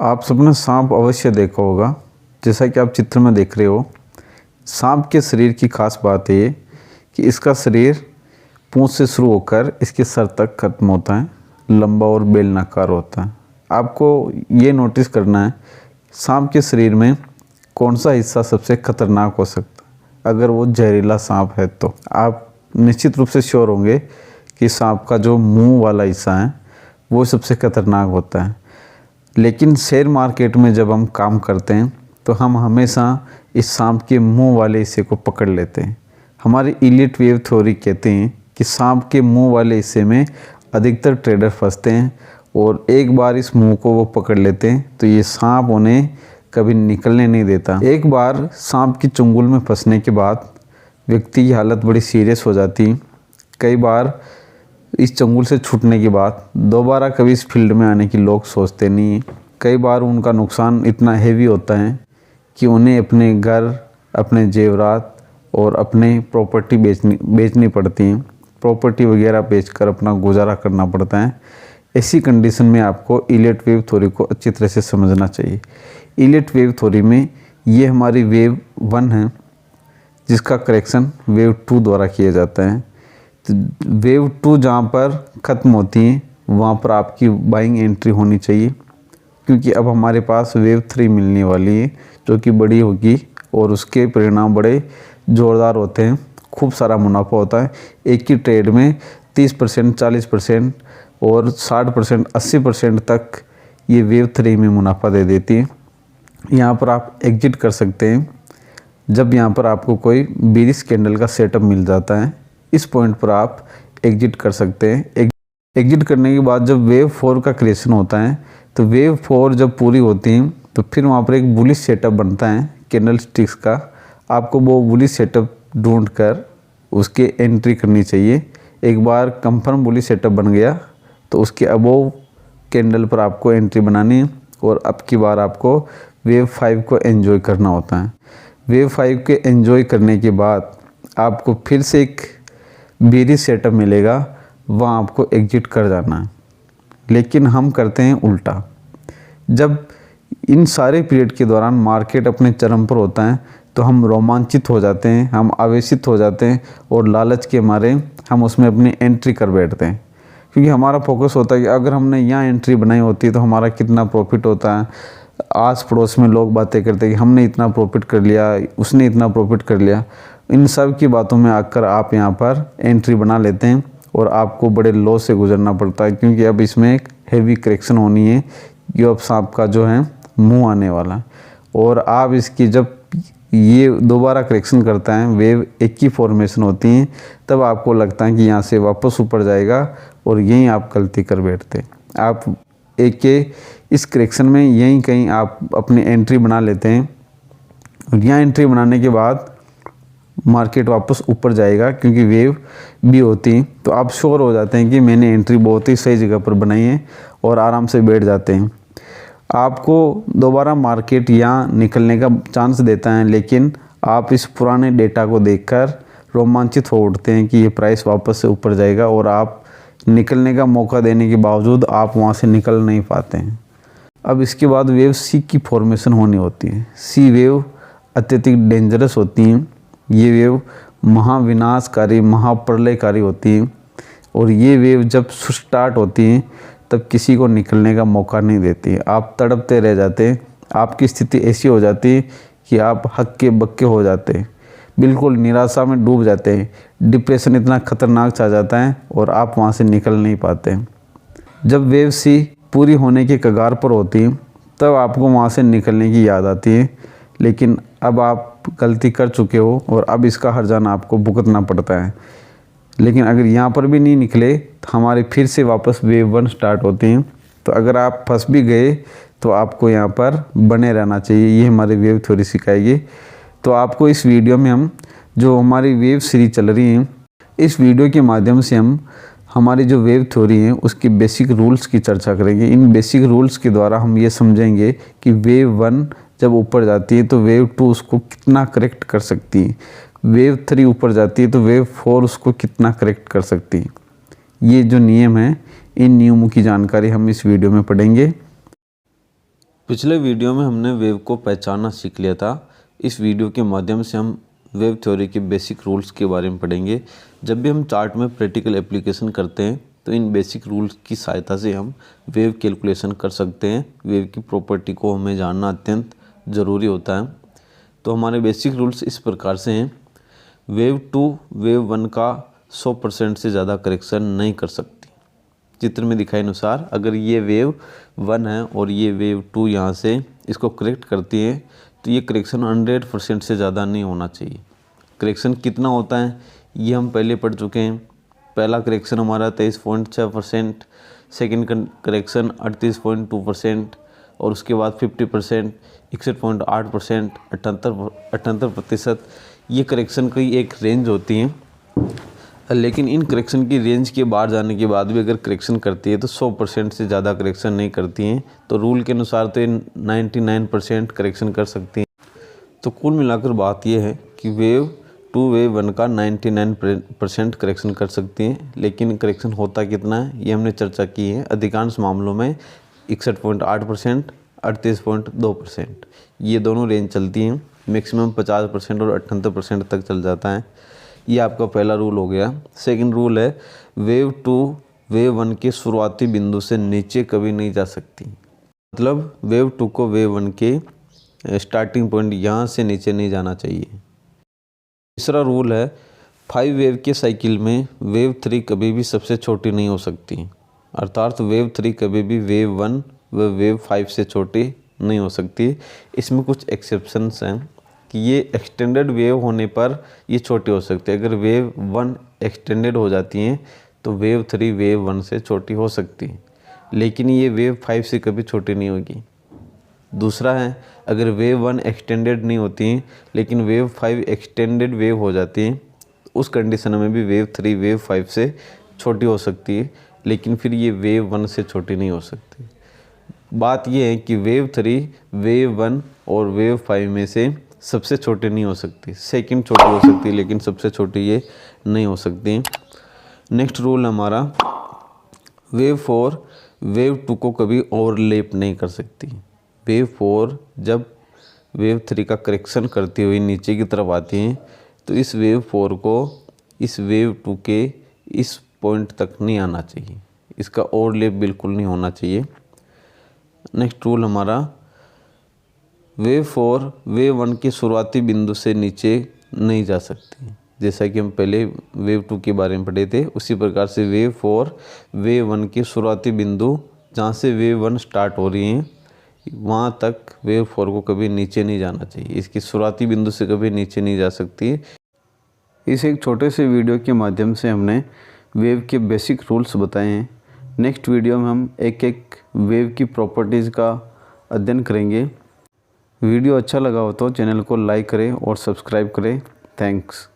आप सबने सांप अवश्य देखा होगा। जैसा कि आप चित्र में देख रहे हो, सांप के शरीर की खास बात है कि इसका शरीर पूंछ से शुरू होकर इसके सर तक खत्म होता है, लंबा और बेलनाकार होता है। आपको ये नोटिस करना है सांप के शरीर में कौन सा हिस्सा सबसे खतरनाक हो सकता है। अगर वो जहरीला सांप है तो आप निश्चित रूप से श्योर होंगे कि सांप का जो मुंह वाला हिस्सा है वो सबसे खतरनाक होता है। लेकिन शेयर मार्केट में जब हम काम करते हैं तो हम हमेशा इस सांप के मुंह वाले हिस्से को पकड़ लेते हैं। हमारी इलीट वेव थ्योरी कहते हैं कि सांप के मुंह वाले हिस्से में अधिकतर ट्रेडर फंसते हैं और एक बार इस मुंह को वो पकड़ लेते हैं तो ये सांप उन्हें कभी निकलने नहीं देता। एक बार सांप की चुंगल में फंसने के बाद व्यक्ति की हालत बड़ी सीरियस हो जाती। कई बार इस चंगुल से छूटने के बाद दोबारा कभी इस फील्ड में आने की लोग सोचते नहीं हैं। कई बार उनका नुकसान इतना हेवी होता है कि उन्हें अपने घर, अपने जेवरात और अपने प्रॉपर्टी बेचनी पड़ती हैं। प्रॉपर्टी वगैरह बेचकर अपना गुजारा करना पड़ता है। ऐसी कंडीशन में आपको इलीट वेव थ्योरी को अच्छी तरह से समझना चाहिए। इलीट वेव थ्योरी में ये हमारी वेव 1 है जिसका करेक्शन वेव 2 द्वारा किया जाता है। तो वेव 2 जहाँ पर ख़त्म होती है वहाँ पर आपकी बाइंग एंट्री होनी चाहिए, क्योंकि अब हमारे पास वेव 3 मिलने वाली है जो कि बड़ी होगी और उसके परिणाम बड़े ज़ोरदार होते हैं। खूब सारा मुनाफा होता है। एक ही ट्रेड में 30%, 40% और 60%, 80% तक ये वेव 3 में मुनाफा दे देती है। यहाँ पर आप एग्जिट कर सकते हैं जब यहाँ पर आपको कोई बेरिश कैंडल का सेटअप मिल जाता है। इस पॉइंट पर आप एग्जिट कर सकते हैं। एग्जिट करने के बाद जब वेव 4 का क्रिएशन होता है तो वेव 4 जब पूरी होती है तो फिर वहाँ पर एक बुलिश सेटअप बनता है कैंडल स्टिक्स का। आपको वो बुलिश सेटअप ढूंढ कर उसके एंट्री करनी चाहिए। एक बार कंफर्म बुलिश सेटअप बन गया तो उसके अबोव कैंडल पर आपको एंट्री बनानी है और अब की बार आपको वेव 5 को एंजॉय करना होता है। वेव 5 के एंजॉय करने के बाद आपको फिर से एक बेरिश सेटअप मिलेगा, वहाँ आपको एग्जिट कर जाना है। लेकिन हम करते हैं उल्टा। जब इन सारे पीरियड के दौरान मार्केट अपने चरम पर होता है तो हम रोमांचित हो जाते हैं, हम आवेशित हो जाते हैं और लालच के मारे हम उसमें अपनी एंट्री कर बैठते हैं, क्योंकि हमारा फोकस होता है कि अगर हमने यहाँ एंट्री बनाई होती तो हमारा कितना प्रॉफिट होता है। आस पड़ोस में लोग बातें करते हैं कि हमने इतना प्रॉफिट कर लिया, उसने इतना प्रॉफिट कर लिया। इन सब की बातों में आकर आप यहाँ पर एंट्री बना लेते हैं और आपको बड़े लॉस से गुजरना पड़ता है, क्योंकि अब इसमें एक हेवी करेक्शन होनी है। ये अब सांप का जो है मुंह आने वाला है और आप इसकी जब ये दोबारा करेक्शन करता है, वेव 1 की फॉर्मेशन होती है, तब आपको लगता है कि यहाँ से वापस ऊपर जाएगा और यहीं आप गलती कर बैठते हैं। आप एक के इस करेक्शन में यहीं कहीं आप अपनी एंट्री बना लेते हैं और यहाँ एंट्री बनाने के बाद मार्केट वापस ऊपर जाएगा, क्योंकि वेव भी होती है। तो आप श्योर हो जाते हैं कि मैंने एंट्री बहुत ही सही जगह पर बनाई है और आराम से बैठ जाते हैं। आपको दोबारा मार्केट यहाँ निकलने का चांस देता है, लेकिन आप इस पुराने डेटा को देखकर रोमांचित हो उठते हैं कि ये प्राइस वापस से ऊपर जाएगा और आप निकलने का मौका देने के बावजूद आप वहाँ से निकल नहीं पाते हैं। अब इसके बाद वेव सी की फॉर्मेशन होनी होती है। सी वेव अत्यधिक डेंजरस होती हैं। ये वेव महाविनाशकारी, महाप्रलयकारी होती है और ये वेव जब स्टार्ट होती है तब किसी को निकलने का मौका नहीं देती है। आप तड़पते रह जाते हैं। आपकी स्थिति ऐसी हो जाती है कि आप हक्के बक्के हो जाते हैं, बिल्कुल निराशा में डूब जाते हैं। डिप्रेशन इतना खतरनाक छा जाता है और आप वहाँ से निकल नहीं पाते। जब वेव सी पूरी होने के कगार पर होती है तब आपको वहाँ से निकलने की याद आती है, लेकिन अब आप गलती कर चुके हो और अब इसका हर्जाना आपको भुगतना पड़ता है। लेकिन अगर यहाँ पर भी नहीं निकले तो हमारे फिर से वापस वेव 1 स्टार्ट होती हैं। तो अगर आप फंस भी गए तो आपको यहाँ पर बने रहना चाहिए। ये हमारी वेव थ्योरी सिखाएगी। तो आपको इस वीडियो में हम जो हमारी वेव सीरीज चल रही है, इस वीडियो के माध्यम से हम हमारी जो वेव थ्योरी है उसकी बेसिक रूल्स की चर्चा करेंगे। इन बेसिक रूल्स के द्वारा हम ये समझेंगे कि वेव 1 जब ऊपर जाती है तो वेव 2 उसको कितना करेक्ट कर सकती है, वेव 3 ऊपर जाती है तो वेव 4 उसको कितना करेक्ट कर सकती है। ये जो नियम है, इन नियमों की जानकारी हम इस वीडियो में पढ़ेंगे। पिछले वीडियो में हमने वेव को पहचानना सीख लिया था। इस वीडियो के माध्यम से हम वेव थ्योरी के बेसिक रूल्स के बारे में पढ़ेंगे। जब भी हम चार्ट में प्रैक्टिकल एप्लीकेशन करते हैं तो इन बेसिक रूल्स की सहायता से हम वेव कैलकुलेशन कर सकते हैं। वेव की प्रॉपर्टी को हमें जानना अत्यंत ज़रूरी होता है। तो हमारे बेसिक रूल्स इस प्रकार से हैं। वेव 2 वेव 1 का 100% से ज़्यादा करेक्शन नहीं कर सकती। चित्र में दिखाए अनुसार अगर ये वेव 1 है और ये वेव 2 यहाँ से इसको करेक्ट करती है तो ये करेक्शन 100% से ज़्यादा नहीं होना चाहिए। करेक्शन कितना होता है ये हम पहले पढ़ चुके हैं। पहला करेक्शन हमारा 23.6%, सेकेंड करेक्शन 38.2% और उसके बाद 50%, 61.8%, 78%। ये करेक्शन की एक रेंज होती है, लेकिन इन करेक्शन की रेंज के बाहर जाने के बाद भी अगर करेक्शन करती है तो 100% से ज़्यादा करेक्शन नहीं करती हैं। तो रूल के अनुसार तो 99% करेक्शन कर सकती हैं। तो कुल मिलाकर बात यह है कि वेव 2 वेव 1 का 99% करेक्शन कर सकती हैं, लेकिन करेक्शन होता कितना है ये हमने चर्चा की है। अधिकांश मामलों में 61.8%, 38.2% ये दोनों रेंज चलती हैं। मैक्सिमम 50% और 78% तक चल जाता है। ये आपका पहला रूल हो गया। सेकंड रूल है वेव 2 वेव 1 के शुरुआती बिंदु से नीचे कभी नहीं जा सकती। मतलब वेव 2 को वेव 1 के स्टार्टिंग पॉइंट यहाँ से नीचे नहीं जाना चाहिए। तीसरा रूल है 5 वेव के साइकिल में वेव 3 कभी भी सबसे छोटी नहीं हो सकती। अर्थात वेव 3 कभी भी वेव 1 व वेव 5 से छोटी नहीं हो सकती। इसमें कुछ एक्सेप्शंस हैं कि ये एक्सटेंडेड वेव होने पर ये छोटी हो सकती है। अगर वेव 1 एक्सटेंडेड हो जाती हैं तो वेव 3 वेव 1 से छोटी हो सकती है, लेकिन ये वेव 5 से कभी छोटी नहीं होगी। दूसरा है अगर वेव 1 एक्सटेंडेड नहीं होती हैं लेकिन वेव 5 एक्सटेंडेड वेव हो जाती हैं, उस कंडीशन में भी वेव 3 वेव 5 से छोटी हो सकती है, लेकिन फिर ये वेव 1 से छोटी नहीं हो सकती। बात यह है कि वेव 3 वेव 1 और वेव 5 में से सबसे छोटी नहीं हो सकती। सेकंड छोटी हो सकती है लेकिन सबसे छोटी ये नहीं हो सकती। नेक्स्ट रूल हमारा वेव 4 वेव 2 को कभी ओवरलैप नहीं कर सकती। वेव 4 जब वेव 3 का करेक्शन करती हुई नीचे की तरफ आती हैं तो इस वेव 4 को इस वेव 2 के इस पॉइंट तक नहीं आना चाहिए। इसका ओवरलैप बिल्कुल नहीं होना चाहिए। नेक्स्ट रूल हमारा वेव 4 वेव 1 के शुरुआती बिंदु से नीचे नहीं जा सकती। जैसा कि हम पहले वेव 2 के बारे में पढ़े थे, उसी प्रकार से वेव 4 वेव 1 के शुरुआती बिंदु जहाँ से वेव 1 स्टार्ट हो रही हैं वहाँ तक वेव 4 को कभी नीचे नहीं जाना चाहिए। इसकी शुरुआती बिंदु से कभी नीचे नहीं जा सकती। इस एक छोटे से वीडियो के माध्यम से हमने वेव के बेसिक रूल्स बताए हैं। नेक्स्ट वीडियो में हम एक एक वेव की प्रॉपर्टीज़ का अध्ययन करेंगे। वीडियो अच्छा लगा हो तो चैनल को लाइक करें और सब्सक्राइब करें। थैंक्स।